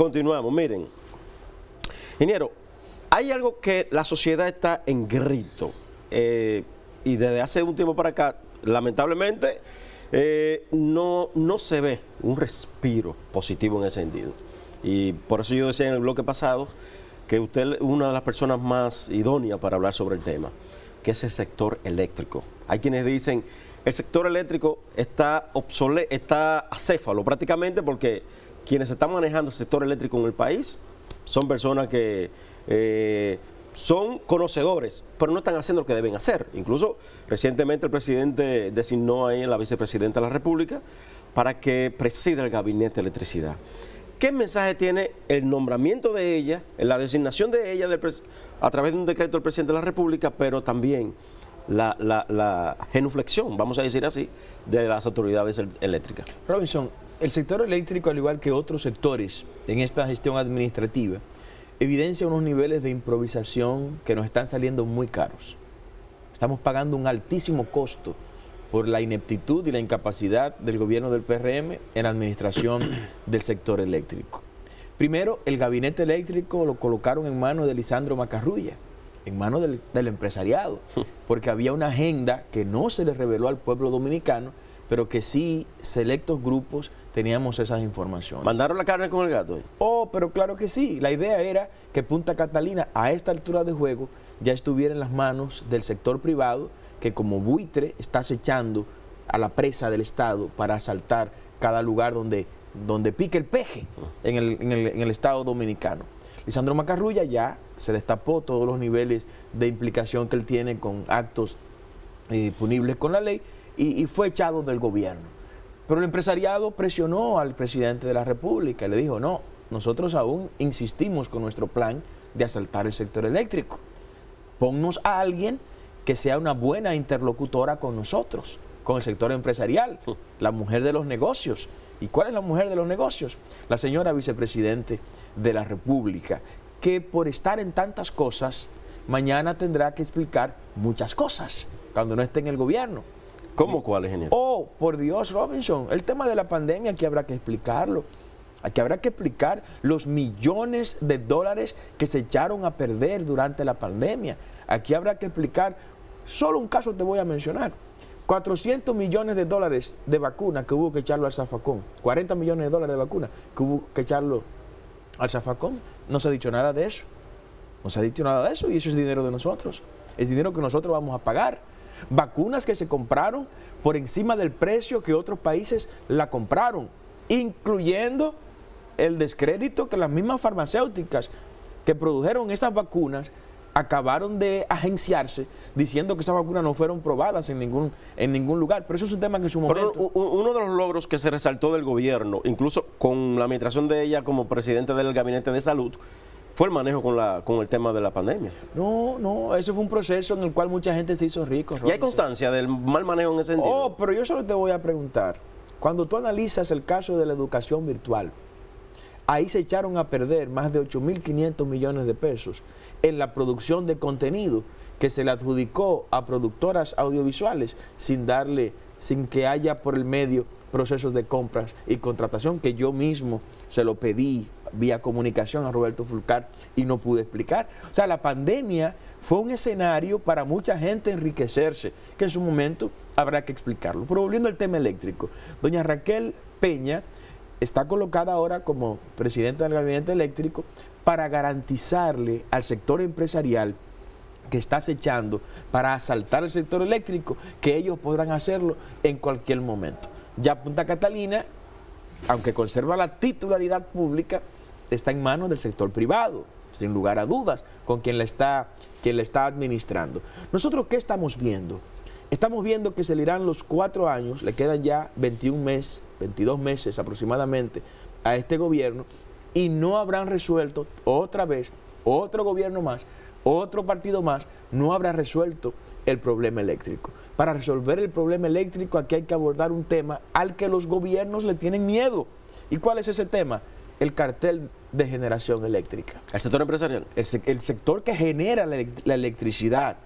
Continuamos, miren. Ingeniero, hay algo que la sociedad está en grito y desde hace un tiempo para acá, lamentablemente, no se ve un respiro positivo en ese sentido. Y por eso yo decía en el bloque pasado que usted es una de las personas más idóneas para hablar sobre el tema, que es el sector eléctrico. Hay quienes dicen el sector eléctrico está obsoleto, está acéfalo prácticamente, porque quienes están manejando el sector eléctrico en el país son personas que son conocedores, pero no están haciendo lo que deben hacer. Incluso recientemente el presidente designó ahí a la vicepresidenta de la República para que presida el gabinete de electricidad. ¿Qué mensaje tiene el nombramiento de ella, la designación de ella a través de un decreto del presidente de la República, pero también la genuflexión, vamos a decir así, de las autoridades eléctricas? Robinson, el sector eléctrico, al igual que otros sectores en esta gestión administrativa, evidencia unos niveles de improvisación que nos están saliendo muy caros. Estamos pagando un altísimo costo por la ineptitud y la incapacidad del gobierno del PRM en la administración del sector eléctrico. Primero, el gabinete eléctrico lo colocaron en manos de Lisandro Macarrulla, en manos del empresariado, porque había una agenda que no se le reveló al pueblo dominicano, pero que sí selectos grupos teníamos esas informaciones. ¿Mandaron la carne con el gato? Oh, pero claro que sí. La idea era que Punta Catalina, a esta altura de juego, ya estuviera en las manos del sector privado, que como buitre está acechando a la presa del Estado para asaltar cada lugar donde pique el peje en el Estado dominicano. Lisandro Macarrulla ya se destapó todos los niveles de implicación que él tiene con actos punibles con la ley y fue echado del gobierno. Pero el empresariado presionó al presidente de la República y le dijo, no, nosotros aún insistimos con nuestro plan de asaltar el sector eléctrico. Ponnos a alguien que sea una buena interlocutora con nosotros, con el sector empresarial, la mujer de los negocios. ¿Y cuál es la mujer de los negocios? La señora vicepresidente de la República, que por estar en tantas cosas, mañana tendrá que explicar muchas cosas cuando no esté en el gobierno. ¿Cómo cuál, ingeniero? Oh, por Dios, Robinson, el tema de la pandemia aquí habrá que explicarlo. Aquí habrá que explicar los millones de dólares que se echaron a perder durante la pandemia. Aquí habrá que explicar, solo un caso te voy a mencionar, 400 millones de dólares de vacuna que hubo que echarlo al zafacón, 40 millones de dólares de vacuna que hubo que echarlo al zafacón. No se ha dicho nada de eso. No se ha dicho nada de eso y eso es dinero de nosotros. Es dinero que nosotros vamos a pagar. Vacunas que se compraron por encima del precio que otros países la compraron, incluyendo el descrédito que las mismas farmacéuticas que produjeron esas vacunas acabaron de agenciarse diciendo que esas vacunas no fueron probadas en ningún lugar. Pero eso es un tema que en su momento... Pero uno de los logros que se resaltó del gobierno, incluso con la administración de ella como presidente del Gabinete de Salud, fue el manejo con el tema de la pandemia. No, ese fue un proceso en el cual mucha gente se hizo rico. ¿Y hay constancia del mal manejo en ese sentido? Oh, pero yo solo te voy a preguntar, cuando tú analizas el caso de la educación virtual, ahí se echaron a perder más de 8.500 millones de pesos en la producción de contenido que se le adjudicó a productoras audiovisuales sin que haya por el medio procesos de compras y contratación, que yo mismo se lo pedí vía comunicación a Roberto Fulcar y no pude explicar. O sea, la pandemia fue un escenario para mucha gente enriquecerse, que en su momento habrá que explicarlo. Pero volviendo al tema eléctrico, doña Raquel Peña está colocada ahora como presidenta del gabinete eléctrico para garantizarle al sector empresarial que está acechando para asaltar el sector eléctrico, que ellos podrán hacerlo en cualquier momento. Ya Punta Catalina, aunque conserva la titularidad pública, está en manos del sector privado, sin lugar a dudas, con quien la está administrando. ¿Nosotros qué estamos viendo? Estamos viendo que se le irán los 4 años, le quedan ya 22 meses aproximadamente a este gobierno, y no habrán resuelto otra vez, otro gobierno más, otro partido más, no habrá resuelto el problema eléctrico. Para resolver el problema eléctrico aquí hay que abordar un tema al que los gobiernos le tienen miedo. ¿Y cuál es ese tema? El cartel de generación eléctrica. ¿El sector empresarial? El sector que genera la electricidad.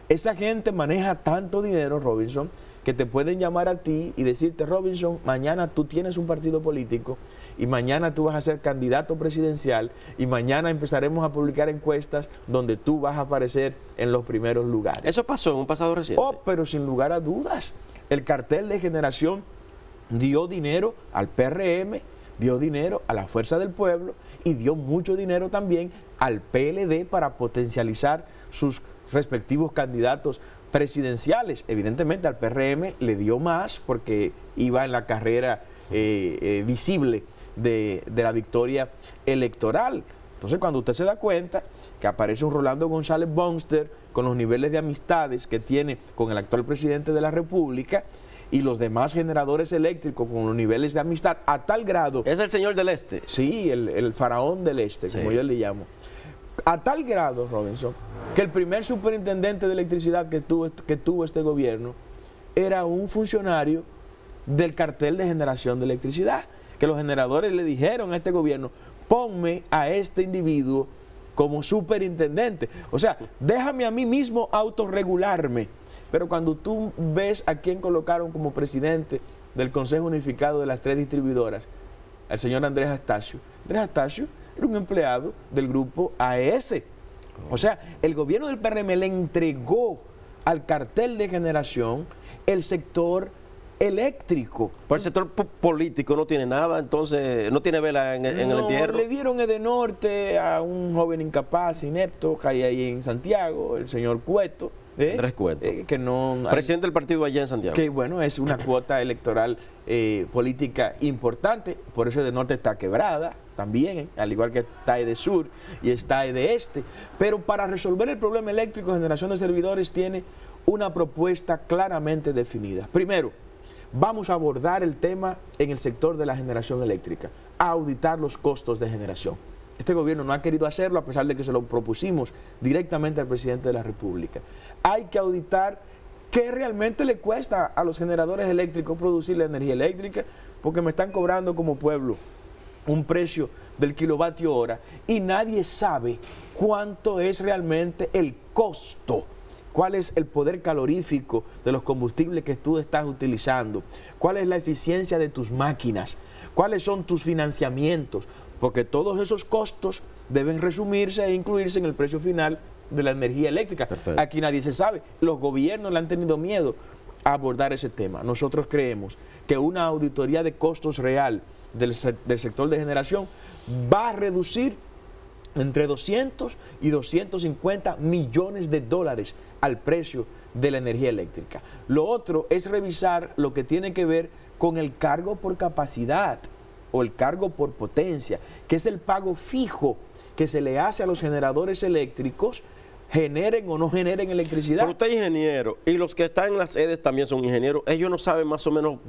Esa gente maneja tanto dinero, Robinson, que te pueden llamar a ti y decirte, Robinson, mañana tú tienes un partido político y mañana tú vas a ser candidato presidencial y mañana empezaremos a publicar encuestas donde tú vas a aparecer en los primeros lugares. Eso pasó en un pasado reciente. Oh, pero sin lugar a dudas, el cartel de Generación dio dinero al PRM, dio dinero a la Fuerza del Pueblo y dio mucho dinero también al PLD para potencializar sus respectivos candidatos presidenciales. Evidentemente al PRM le dio más porque iba en la carrera visible de la victoria electoral. Entonces, cuando usted se da cuenta que aparece un Rolando González Bunster con los niveles de amistades que tiene con el actual presidente de la República y los demás generadores eléctricos con los niveles de amistad a tal grado... Es el señor del este. Sí, el faraón del este, sí, como yo le llamo. A tal grado, Robinson, que el primer superintendente de electricidad que tuvo este gobierno era un funcionario del cartel de generación de electricidad, que los generadores le dijeron a este gobierno, ponme a este individuo como superintendente. O sea, déjame a mí mismo autorregularme. Pero cuando tú ves a quién colocaron como presidente del Consejo Unificado de las 3 distribuidoras, al señor Andrés Astacio. Andrés Astacio era un empleado del grupo AES. O sea, el gobierno del PRM le entregó al cartel de generación el sector eléctrico. Pero el sector político no tiene nada, entonces no tiene vela en el entierro. Le dieron Edenorte a un joven incapaz, inepto, que hay ahí en Santiago, el señor Cueto. Andrés Cueto. Que no, presidente del partido allá en Santiago. Que bueno, es una cuota electoral política importante, por eso Edenorte está quebrada también, al igual que está Edesur y está Edeeste. Pero para resolver el problema eléctrico, Generación de Servidores tiene una propuesta claramente definida. Primero, vamos a abordar el tema en el sector de la generación eléctrica, a auditar los costos de generación. Este gobierno no ha querido hacerlo a pesar de que se lo propusimos directamente al presidente de la República. Hay que auditar qué realmente le cuesta a los generadores eléctricos producir la energía eléctrica, porque me están cobrando como pueblo un precio del kilovatio hora y nadie sabe cuánto es realmente el costo. ¿Cuál es el poder calorífico de los combustibles que tú estás utilizando? ¿Cuál es la eficiencia de tus máquinas? ¿Cuáles son tus financiamientos? Porque todos esos costos deben resumirse e incluirse en el precio final de la energía eléctrica. Perfecto. Aquí nadie se sabe. Los gobiernos le han tenido miedo a abordar ese tema. Nosotros creemos que una auditoría de costos real del sector de generación va a reducir entre 200 y 250 millones de dólares al precio de la energía eléctrica. Lo otro es revisar lo que tiene que ver con el cargo por capacidad o el cargo por potencia, que es el pago fijo que se le hace a los generadores eléctricos, generen o no generen electricidad. Pero usted es ingeniero y los que están en las sedes también son ingenieros. Ellos no saben más o menos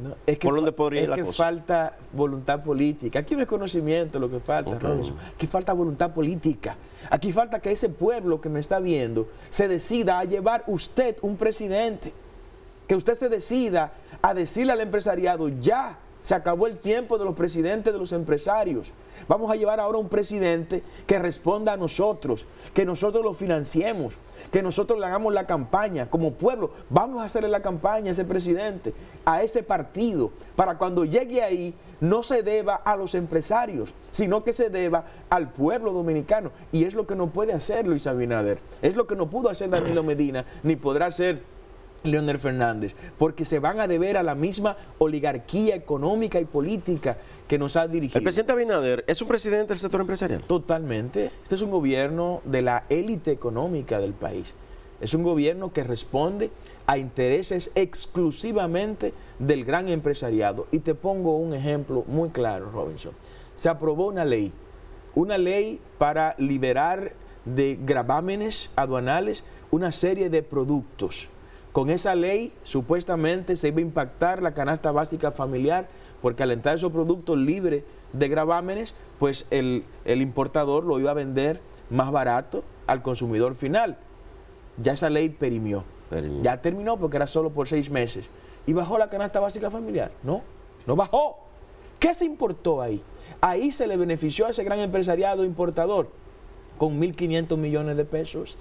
por dónde podría ir la cosa. Es que falta voluntad política. Aquí no es conocimiento lo que falta, Robinson. Aquí falta voluntad política. Aquí falta que ese pueblo que me está viendo se decida a llevar usted un presidente. Que usted se decida a decirle al empresariado, ya se acabó el tiempo de los presidentes de los empresarios. Vamos a llevar ahora un presidente que responda a nosotros, que nosotros lo financiemos, que nosotros le hagamos la campaña como pueblo. Vamos a hacerle la campaña a ese presidente, a ese partido, para cuando llegue ahí no se deba a los empresarios, sino que se deba al pueblo dominicano. Y es lo que no puede hacer Luis Abinader, es lo que no pudo hacer Danilo Medina, ni podrá hacer Leonel Fernández, porque se van a deber a la misma oligarquía económica y política que nos ha dirigido. El presidente Abinader es un presidente del sector empresarial. Totalmente. Este es un gobierno de la élite económica del país. Es un gobierno que responde a intereses exclusivamente del gran empresariado. Y te pongo un ejemplo muy claro, Robinson. Se aprobó una ley para liberar de gravámenes aduanales una serie de productos. Con esa ley, supuestamente, se iba a impactar la canasta básica familiar, porque al entrar esos productos libres de gravámenes, pues el importador lo iba a vender más barato al consumidor final. Ya esa ley perimió. Ya terminó porque era solo por 6 meses. ¿Y bajó la canasta básica familiar? No, no bajó. ¿Qué se importó ahí? Ahí se le benefició a ese gran empresariado importador con 1.500 millones de pesos.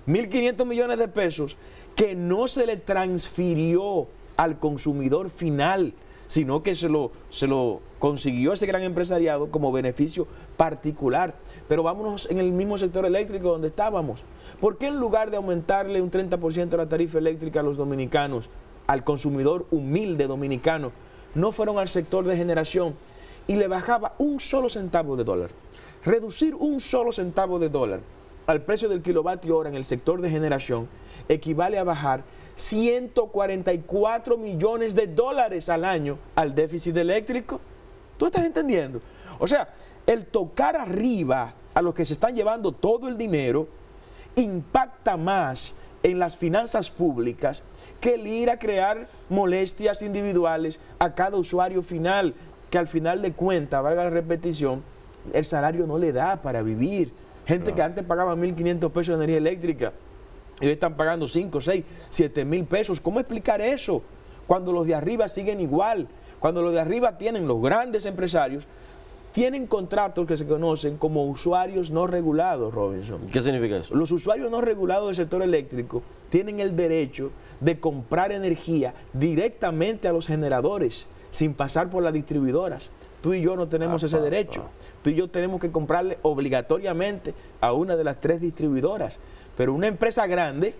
1.500 millones de pesos que no se le transfirió al consumidor final, sino que se lo consiguió ese gran empresariado como beneficio particular. Pero vámonos en el mismo sector eléctrico donde estábamos. ¿Por qué en lugar de aumentarle un 30% la tarifa eléctrica a los dominicanos, al consumidor humilde dominicano, no fueron al sector de generación y le bajaba un solo centavo de dólar? Reducir un solo centavo de dólar al precio del kilovatio hora en el sector de generación equivale a bajar 144 millones de dólares al año al déficit eléctrico. ¿Tú estás entendiendo? O sea, el tocar arriba a los que se están llevando todo el dinero impacta más en las finanzas públicas que el ir a crear molestias individuales a cada usuario final, que al final de cuentas, valga la repetición, el salario no le da para vivir. Gente que antes pagaba 1.500 pesos de energía eléctrica y hoy están pagando 5, 6, 7 mil pesos. ¿Cómo explicar eso? Cuando los de arriba siguen igual, cuando los de arriba tienen, los grandes empresarios, tienen contratos que se conocen como usuarios no regulados, Robinson. ¿Qué significa eso? Los usuarios no regulados del sector eléctrico tienen el derecho de comprar energía directamente a los generadores, sin pasar por las distribuidoras. Tú y yo no tenemos ese derecho. Tú y yo tenemos que comprarle obligatoriamente a una de las 3 distribuidoras. Pero una empresa grande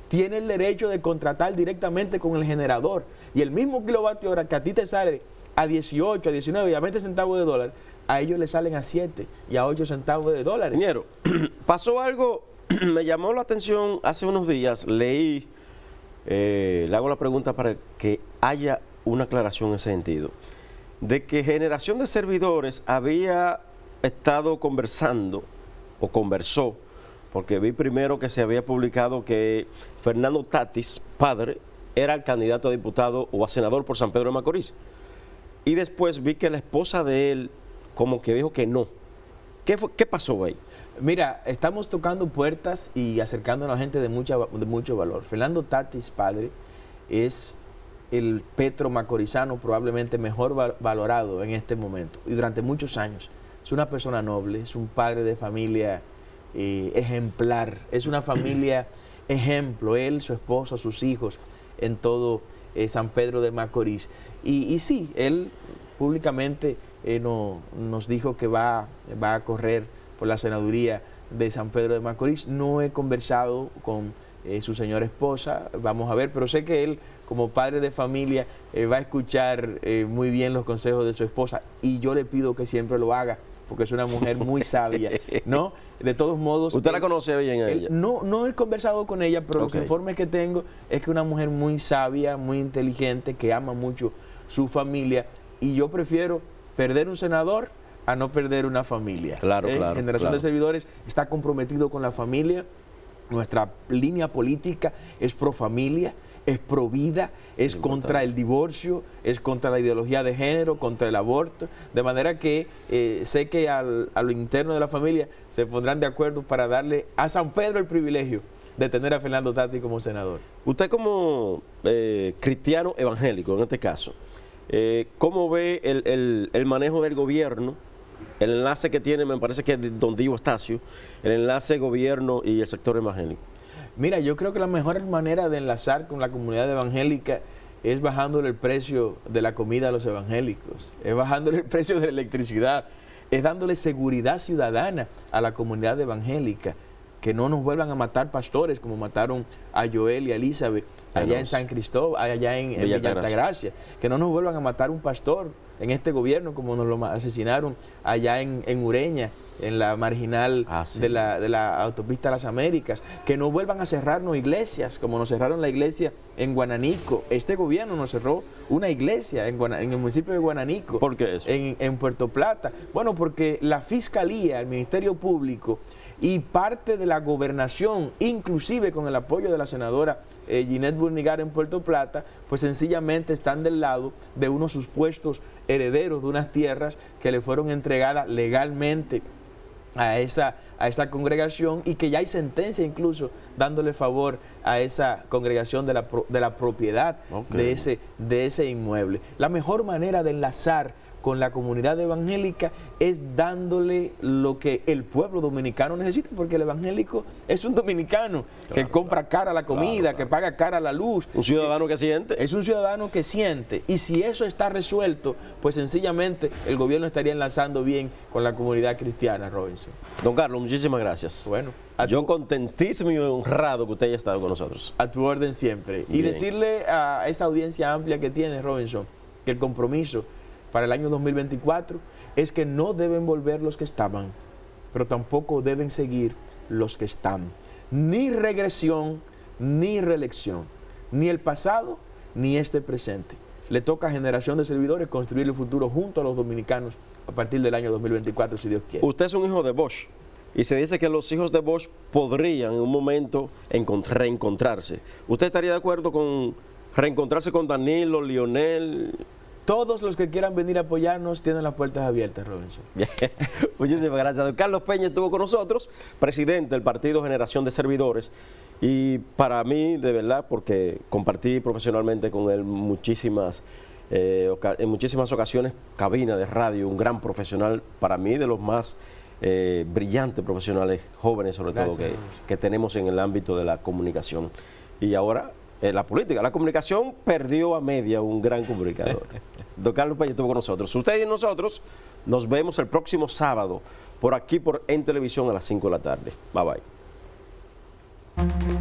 tiene el derecho de contratar directamente con el generador. Y el mismo kilovatio hora que a ti te sale a 18, a 19 y a 20 centavos de dólar, a ellos le salen a 7 y a 8 centavos de dólares. Ingeniero, pasó algo, me llamó la atención hace unos días, leí, le hago la pregunta para que haya una aclaración en ese sentido, de que Generación de Servidores había estado conversando, o conversó, porque vi primero que se había publicado que Fernando Tatis, padre, era el candidato a diputado o a senador por San Pedro de Macorís. Y después vi que la esposa de él como que dijo que no. ¿Qué pasó ahí? Mira, estamos tocando puertas y acercando a la gente de mucho valor. Fernando Tatis, padre, es el Petro macorizano probablemente mejor valorado en este momento y durante muchos años. Es una persona noble, es un padre de familia ejemplar, es una familia ejemplo, él, su esposa, sus hijos, en todo San Pedro de Macorís. Y sí, él públicamente nos dijo que va a correr por la senaduría de San Pedro de Macorís. No he conversado con su señora esposa, vamos a ver, pero sé que él, como padre de familia, va a escuchar muy bien los consejos de su esposa, y yo le pido que siempre lo haga, porque es una mujer muy sabia, ¿no? De todos modos... ¿Usted la conoce bien a ella? No he conversado con ella, pero los informes que tengo es que es una mujer muy sabia, muy inteligente, que ama mucho su familia, y yo prefiero perder un senador a no perder una familia. Claro. Generación de Servidores está comprometido con la familia. Nuestra línea política es pro familia, es pro vida, es contra el divorcio, es contra la ideología de género, contra el aborto, de manera que sé que a lo interno de la familia se pondrán de acuerdo para darle a San Pedro el privilegio de tener a Fernando Tatis como senador. Usted como cristiano evangélico en este caso, ¿cómo ve el manejo del gobierno? El enlace que tiene, me parece que es don Dio Estacio, el enlace gobierno y el sector evangélico. Mira, yo creo que la mejor manera de enlazar con la comunidad evangélica es bajándole el precio de la comida a los evangélicos, es bajándole el precio de la electricidad, es dándole seguridad ciudadana a la comunidad evangélica, que no nos vuelvan a matar pastores como mataron a Joel y a Elizabeth allá en San Cristóbal, allá en Villa Altagracia, que no nos vuelvan a matar un pastor en este gobierno como nos lo asesinaron allá en Ureña, en la marginal de la autopista Las Américas, que no vuelvan a cerrarnos iglesias como nos cerraron la iglesia en Guananico. Este gobierno nos cerró una iglesia en el municipio de Guananico. ¿Por qué eso? En Puerto Plata. Bueno, porque la Fiscalía, el Ministerio Público y parte de la gobernación, inclusive con el apoyo de la senadora Ginette Burnigar en Puerto Plata, pues sencillamente están del lado de unos supuestos herederos de unas tierras que le fueron entregadas legalmente a esa congregación, y que ya hay sentencia incluso dándole favor a esa congregación de la propiedad de ese inmueble. La mejor manera de enlazar con la comunidad evangélica es dándole lo que el pueblo dominicano necesita, porque el evangélico es un dominicano que compra cara la comida, que paga cara la luz. Un ciudadano que siente. Es un ciudadano que siente. Y si eso está resuelto, pues sencillamente el gobierno estaría enlazando bien con la comunidad cristiana, Robinson. Don Carlos, muchísimas gracias. Bueno, yo contentísimo y honrado que usted haya estado con nosotros. A tu orden siempre. Y bien, decirle a esta audiencia amplia que tiene, Robinson, que el compromiso para el año 2024 es que no deben volver los que estaban, pero tampoco deben seguir los que están. Ni regresión, ni reelección, ni el pasado, ni este presente. Le toca a generación de servidores construir el futuro junto a los dominicanos a partir del año 2024, si Dios quiere. Usted es un hijo de Bosch y se dice que los hijos de Bosch podrían en un momento reencontrarse. ¿Usted estaría de acuerdo con reencontrarse con Danilo, Lionel? Todos los que quieran venir a apoyarnos tienen las puertas abiertas, Robinson. Bien. Muchísimas gracias. Don Carlos Peña estuvo con nosotros, presidente del Partido Generación de Servidores. Y para mí, de verdad, porque compartí profesionalmente con él en muchísimas ocasiones, cabina de radio, un gran profesional, para mí de los más brillantes profesionales, jóvenes sobre todo, que tenemos en el ámbito de la comunicación. Y ahora, la política, la comunicación perdió a media un gran comunicador. Don Carlos Peña estuvo con nosotros. Ustedes y nosotros nos vemos el próximo sábado por aquí, en televisión a las 5 de la tarde. Bye bye.